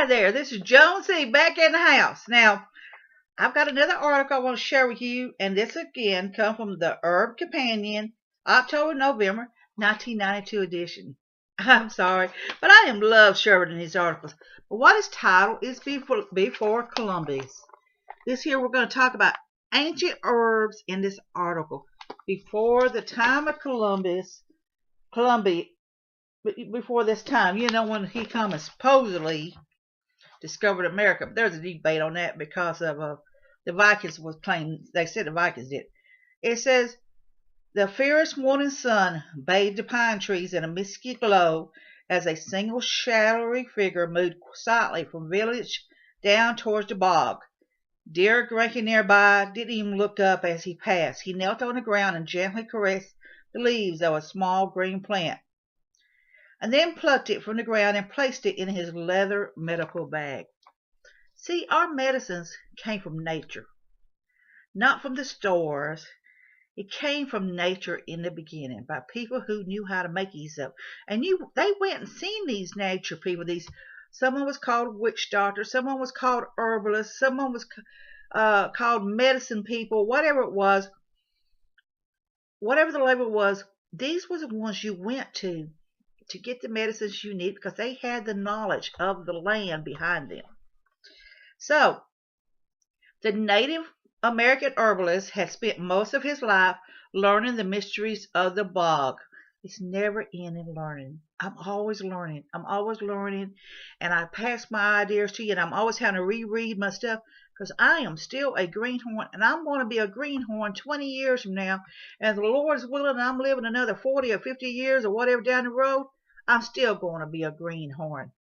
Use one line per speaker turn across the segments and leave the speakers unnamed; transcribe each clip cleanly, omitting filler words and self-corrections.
Hi there, this is Joan C. back in the house. Now, I've got another article I want to share with you, and this again comes from the Herb Companion, October-November 1992 edition. I'm sorry, but I am love sharing these articles. But what is titled is Before Columbus. This here we're going to talk about ancient herbs in this article. Before the time of Columbus, before this time, when he come and supposedly discovered America. But there's a debate on that because of the Vikings was claiming. They said the Vikings did. It says the fierce morning sun bathed the pine trees in a misty glow as a single shadowy figure moved silently from village down towards the bog. Deer drinking nearby didn't even look up as he passed. He knelt on the ground and gently caressed the leaves of a small green plant, and then plucked it from the ground and placed it in his leather medical bag. See, our medicines came from nature, not from the stores. It came from nature in the beginning by people who knew how to make these up. And they went and seen these nature people. Someone was called witch doctor, someone was called herbalist, someone was called medicine people, whatever it was, whatever the label was. These were the ones you went to get the medicines you need because they had the knowledge of the land behind them. So, the Native American herbalist had spent most of his life learning the mysteries of the bog. It's never ending learning. I'm always learning. And I pass my ideas to you, and I'm always having to reread my stuff because I am still a greenhorn, and I'm going to be a greenhorn 20 years from now. And if the Lord's willing, and I'm living another 40 or 50 years or whatever down the road, I'm still going to be a greenhorn.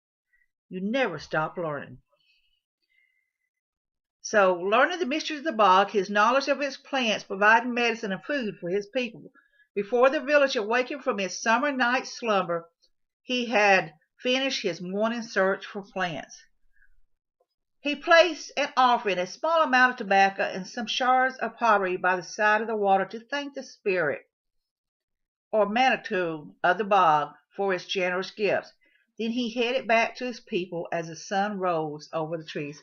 You never stop learning. So, learning the mysteries of the bog, his knowledge of its plants providing medicine and food for his people. Before the village awakened from its summer night slumber, he had finished his morning search for plants. He placed an offering, a small amount of tobacco, and some shards of pottery by the side of the water to thank the spirit or Manitou of the bog for its generous gifts. Then he headed back to his people as the sun rose over the trees.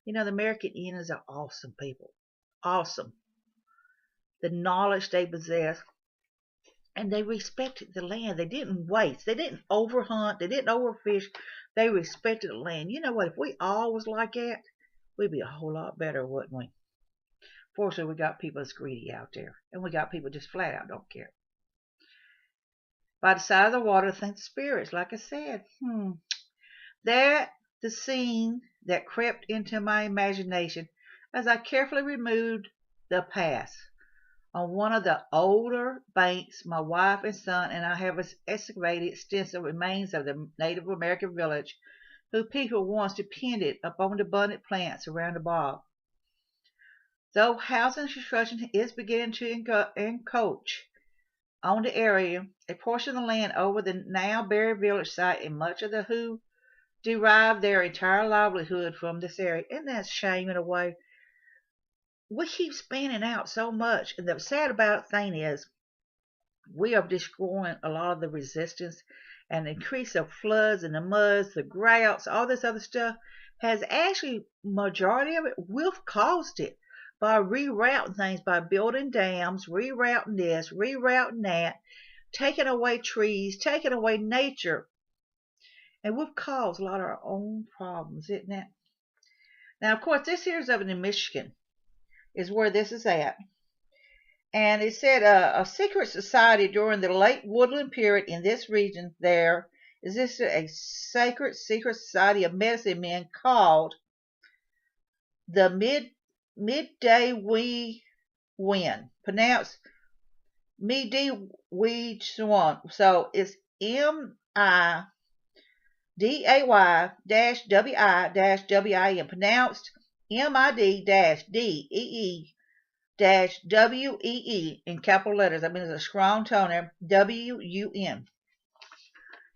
The American Indians are awesome people. Awesome. The knowledge they possess. And they respected the land. They didn't waste. They didn't overhunt. They didn't overfish. They respected the land. You know what? If we all was like that, we'd be a whole lot better, wouldn't we? Fortunately, we got people that's greedy out there. And we got people just flat out don't care. By the side of the water, thank the spirits, like I said. That the scene that crept into my imagination as I carefully removed the past. On one of the older banks, my wife and son and I have excavated extensive remains of the Native American village, whose people once depended upon the abundant plants around the bog. Though housing construction is beginning to encroach on the area, a portion of the land over the now buried village site, and much of the who derive their entire livelihood from this area. Isn't that a shame in a way? We keep spanning out so much, and the sad about thing is we are destroying a lot of the resistance, and the increase of floods and the muds, the droughts, all this other stuff has actually, majority of it, we've caused it by rerouting things, by building dams, rerouting this, rerouting that, taking away trees, taking away nature. And we've caused a lot of our own problems, isn't it? Now, of course, this here is up in Michigan, is where this is at. And it said a secret society during the late woodland period in this region there existed a secret society of medicine men called the Midday Wee Win, pronounced Midday Wee Swan. So it's MIDAY-WI-WI-WIN, pronounced MID-DEE-WEE in capital letters. That means a strong tone there. WUN.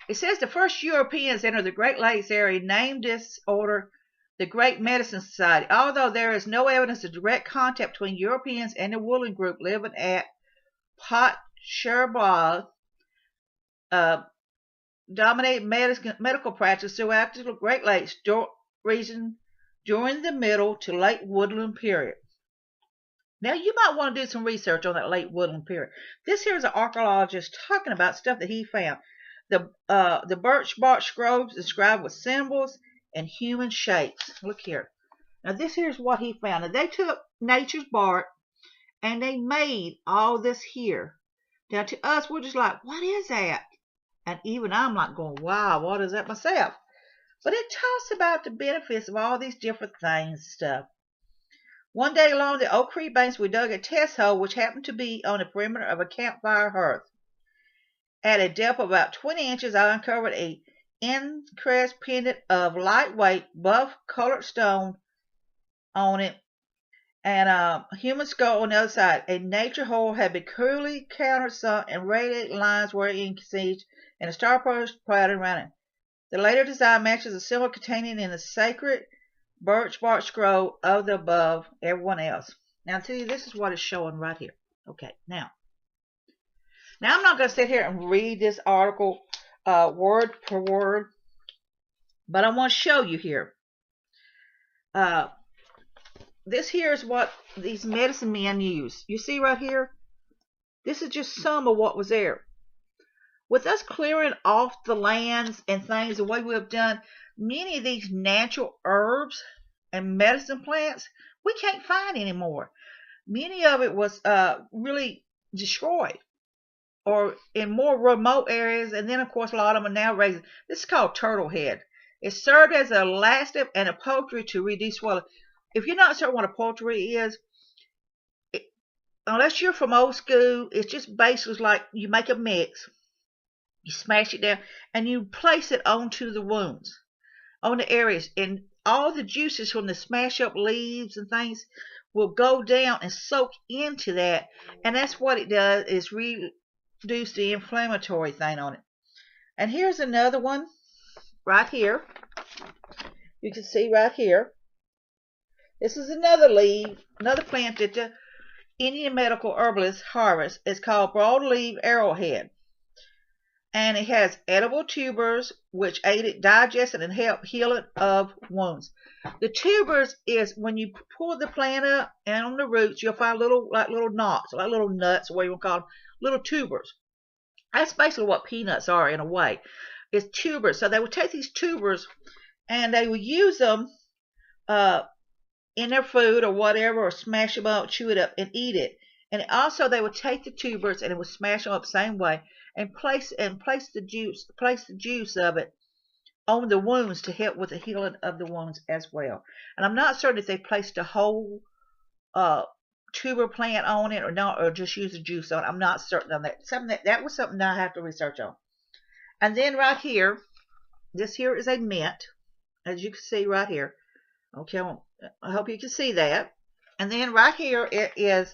It says the first Europeans entered the Great Lakes area named this order the Great Medicine Society, although there is no evidence of direct contact between Europeans and the woodland group living at Pot Sherbrooke. Dominated medical practice throughout the Great Lakes region during the middle to late woodland period. Now you might want to do some research on that late woodland period. This here is an archaeologist talking about stuff that he found. The birch bark scrolls described with symbols and human shapes. Look here. Now this here's what he found. Now they took nature's bark and they made all this here. Now to us, we're just like, what is that? And even I'm like going, wow, what is that myself? But it talks about the benefits of all these different things and stuff. One day along the Oak Creek banks, we dug a test hole which happened to be on the perimeter of a campfire hearth. At a depth of about 20 inches, I uncovered a end-crest pendant of lightweight, buff-colored stone on it and a human skull on the other side. A nature hole had been cruelly countersunk and radiate lines were incised and a star-post pattern around it. The later design matches a symbol containing in the sacred birch bark scroll of the above everyone else. Now, to you, this is what it's showing right here. Okay, now I'm not going to sit here and read this article word per word, but I want to show you here. This here is what these medicine men use. You see right here? This is just some of what was there. With us clearing off the lands and things the way we have done, many of these natural herbs and medicine plants we can't find anymore. Many of it was really destroyed or in more remote areas, and then of course a lot of them are now raised. This is called turtle head. It served as a laxative and a poultice to reduce swelling. If you're not certain what a poultice is, unless you're from old school, it's just basically like you make a mix, you smash it down, and you place it onto the wounds, on the areas, and all the juices from the smash up leaves and things will go down and soak into that, and that's what it does, is reduce the inflammatory thing on it. And here's another one right here. You can see right here. This is another leaf, another plant that the Indian medical herbalists harvest. It's called broadleaf arrowhead. And it has edible tubers which aid digestion and help healing of wounds. The tubers is when you pull the plant up, and on the roots you'll find little knots, like little nuts, or what you want to call them, little tubers. That's basically what peanuts are in a way. It's tubers. So they would take these tubers and they would use them in their food or whatever, or smash them up, chew it up, and eat it. And also they would take the tubers and it would smash them up the same way and place the juice of it on the wounds to help with the healing of the wounds as well. And I'm not certain if they placed a whole tuber plant on it or not, or just use the juice on it. I'm not certain on that. That was something that I have to research on. And then right here, this here is a mint, as you can see right here. Okay, I hope you can see that. And then right here it is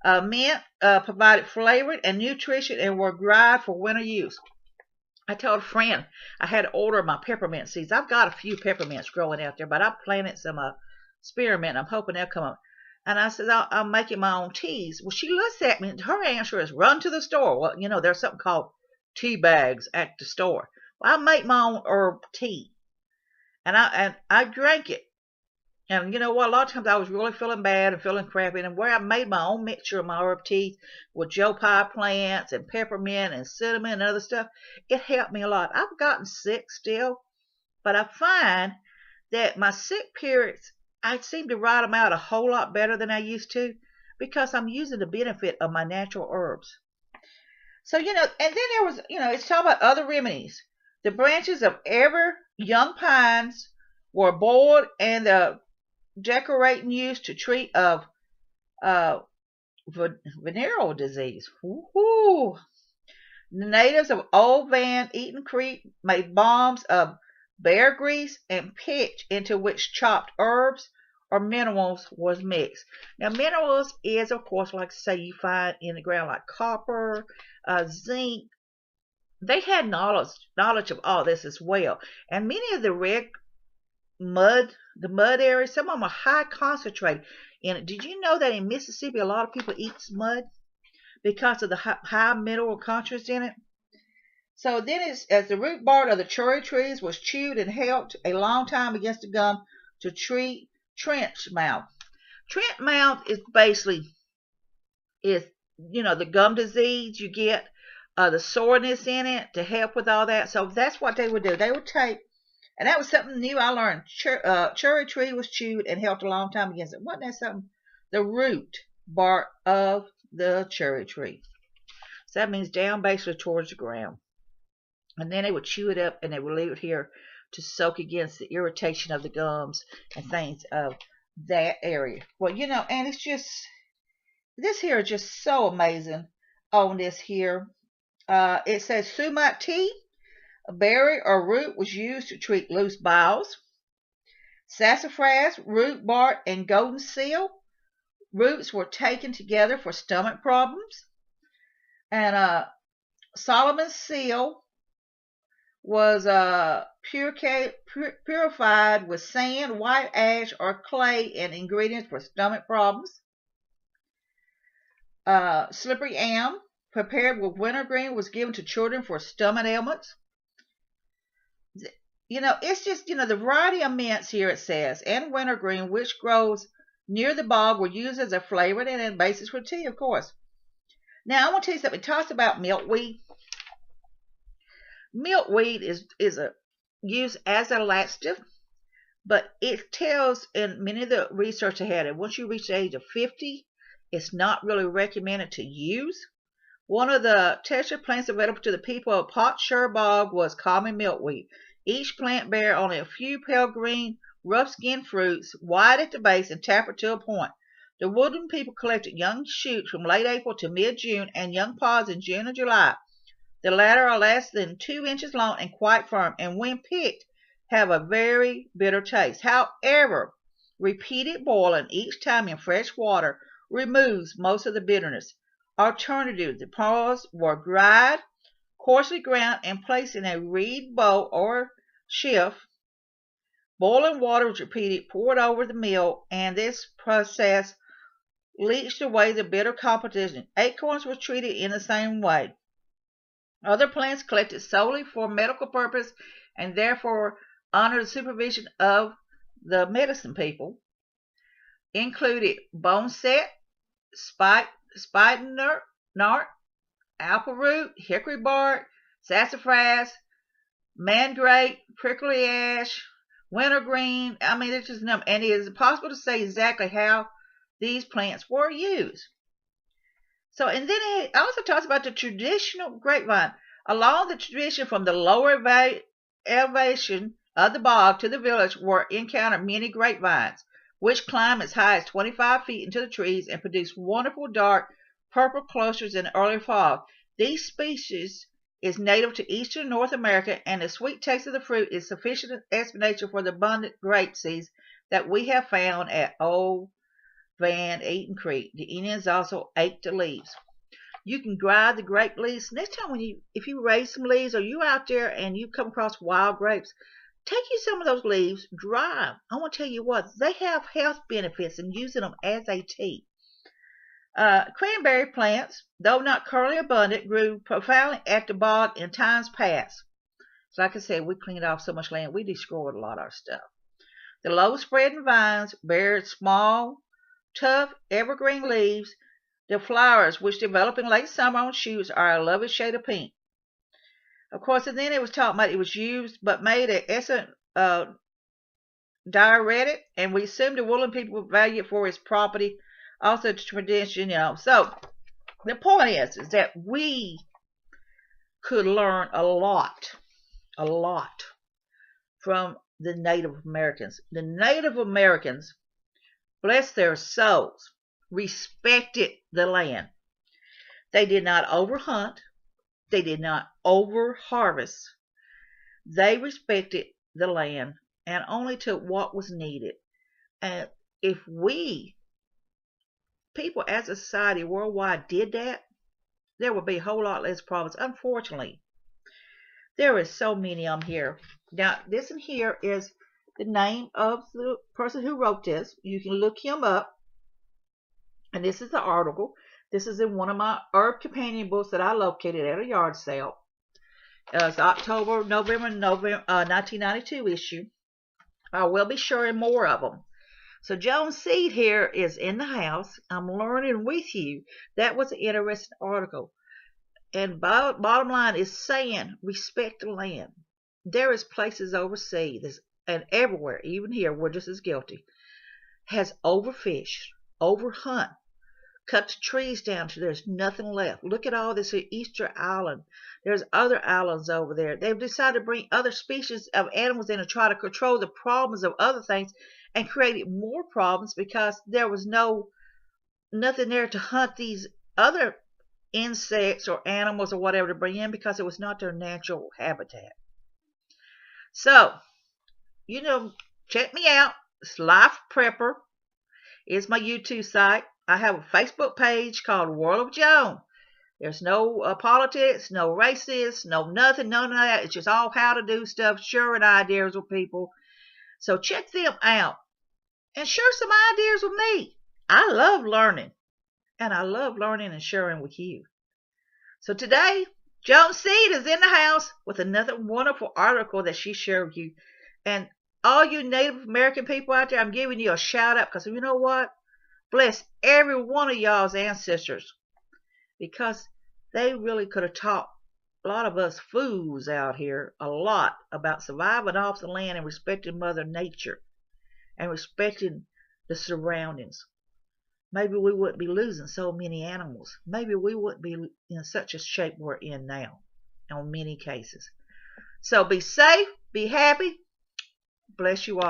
mint provided flavoring and nutrition and were dried for winter use. I told a friend I had to order my peppermint seeds. I've got a few peppermints growing out there, but I planted some spearmint. I'm hoping they'll come up. And I said, I'm making my own teas. Well, she looks at me, and her answer is, run to the store. Well, you know, there's something called tea bags at the store. Well, I make my own herb tea, and I drank it. And you know what? A lot of times I was really feeling bad and feeling crappy, and where I made my own mixture of my herb tea with Joe Pye plants and peppermint and cinnamon and other stuff, it helped me a lot. I've gotten sick still, but I find that my sick periods, I seem to ride them out a whole lot better than I used to, because I'm using the benefit of my natural herbs. So, you know, and then there was, you know, it's talking about other remedies. The branches of every young pines were boiled and the decorating used to treat of venereal disease. Woo-hoo. The natives of Old Van Eaton Creek made bombs of bear grease and pitch into which chopped herbs or minerals was mixed. Now, minerals is, of course, like say you find in the ground, like copper, zinc. They had knowledge of all this as well. And many of the mud areas, some of them are high concentrated in it. Did you know that in Mississippi a lot of people eat mud because of the high mineral content in it? So then it's as the root bark of the cherry trees was chewed and held a long time against the gum to treat trench mouth. Trench mouth is basically the gum disease you get, the soreness in it to help with all that. So that's what they would do. They would take, and that was something new I learned. Cherry tree was chewed and held a long time against it. Wasn't that something? The root bark of the cherry tree. So that means down basically towards the ground. And then they would chew it up and they would leave it here to soak against the irritation of the gums and things of that area. Well, and it's just, this here is just so amazing on this here. It says sumac tea, a berry or root was used to treat loose bowels. Sassafras, root bark, and golden seal roots were taken together for stomach problems. And Solomon's seal was purified with sand, white ash, or clay and ingredients for stomach problems. Slippery elm, prepared with wintergreen, was given to children for stomach ailments. It's just, the variety of mints here it says, and wintergreen, which grows near the bog, were used as a flavor and a basis for tea, of course. Now, I want to tell you something. It talks about milkweed. Milkweed is used as a laxative, but it tells in many of the research ahead that once you reach the age of 50, it's not really recommended to use. One of the textured plants available to the people of Potshire Bog was common milkweed. Each plant bear only a few pale green, rough-skinned fruits, wide at the base and tapered to a point. The woodland people collected young shoots from late April to mid-June and young pods in June or July. The latter are less than 2 inches long and quite firm, and when picked, have a very bitter taste. However, repeated boiling each time in fresh water removes most of the bitterness. Alternatively, the pods were dried, coarsely ground, and placed in a reed bowl or sieve. Boiling water was repeated, poured over the meal, and this process leached away the bitter composition. Acorns were treated in the same way. Other plants collected solely for medical purpose and therefore under the supervision of the medicine people included boneset, spikenard, apple root, hickory bark, sassafras, mandrake, prickly ash, wintergreen. I mean, it's just number, and it is impossible to say exactly how these plants were used. So, and then it also talks about the traditional grapevine. Along the tradition from the lower elevation of the bog to the village were encountered many grapevines, which climb as high as 25 feet into the trees and produce wonderful dark purple clusters in the early fall. These species is native to eastern North America, and the sweet taste of the fruit is sufficient explanation for the abundant grape seeds that we have found at Old Van Eaton Creek. The Indians also ate the leaves. You can grind the grape leaves. Next time if you raise some leaves or you out there and you come across wild grapes, take you some of those leaves, dry them. I want to tell you what, they have health benefits in using them as a tea. Cranberry plants, though not currently abundant, grew profoundly at the bog in times past. So like I said, we cleaned off so much land, we destroyed a lot of our stuff. The low-spreading vines bear small, tough, evergreen leaves. The flowers, which develop in late summer on shoots, are a lovely shade of pink. Of course, and then it was talking about it was used, but made an excellent diuretic, and we assume the woodland people value it for its property, also the tradition, So the point is that we could learn a lot from the Native Americans. The Native Americans, bless their souls, respected the land. They did not overhunt. They did not overharvest. They respected the land and only took what was needed. And if we, people as a society worldwide, did that, there would be a whole lot less problems. Unfortunately, there is so many of them here. Now, this in here is the name of the person who wrote this. You can look him up. And this is the article. This is in one of my herb companion books that I located at a yard sale. It's November 1992 issue. I will be sharing more of them. So Joan Seed here is in the house. I'm learning with you. That was an interesting article. And bottom line is saying respect the land. There is places overseas and everywhere, even here, we're just as guilty, has overfished, overhunt, cut the trees down till there's nothing left. Look at all this Easter Island. There's other islands over there. They've decided to bring other species of animals in to try to control the problems of other things and created more problems because there was nothing there to hunt these other insects or animals or whatever to bring in because it was not their natural habitat. So, check me out. It's Life Prepper is my YouTube site. I have a Facebook page called World of Joan. There's no politics, no racist, no nothing, none of that. It's just all how to do stuff, sharing ideas with people. So check them out and share some ideas with me. I love learning, and I love learning and sharing with you. So today, Joan Seed is in the house with another wonderful article that she shared with you. And all you Native American people out there, I'm giving you a shout out because you know what? Bless every one of y'all's ancestors because they really could have taught a lot of us fools out here a lot about surviving off the land and respecting Mother Nature and respecting the surroundings. Maybe we wouldn't be losing so many animals. Maybe we wouldn't be in such a shape we're in now in many cases. So be safe, be happy. Bless you all.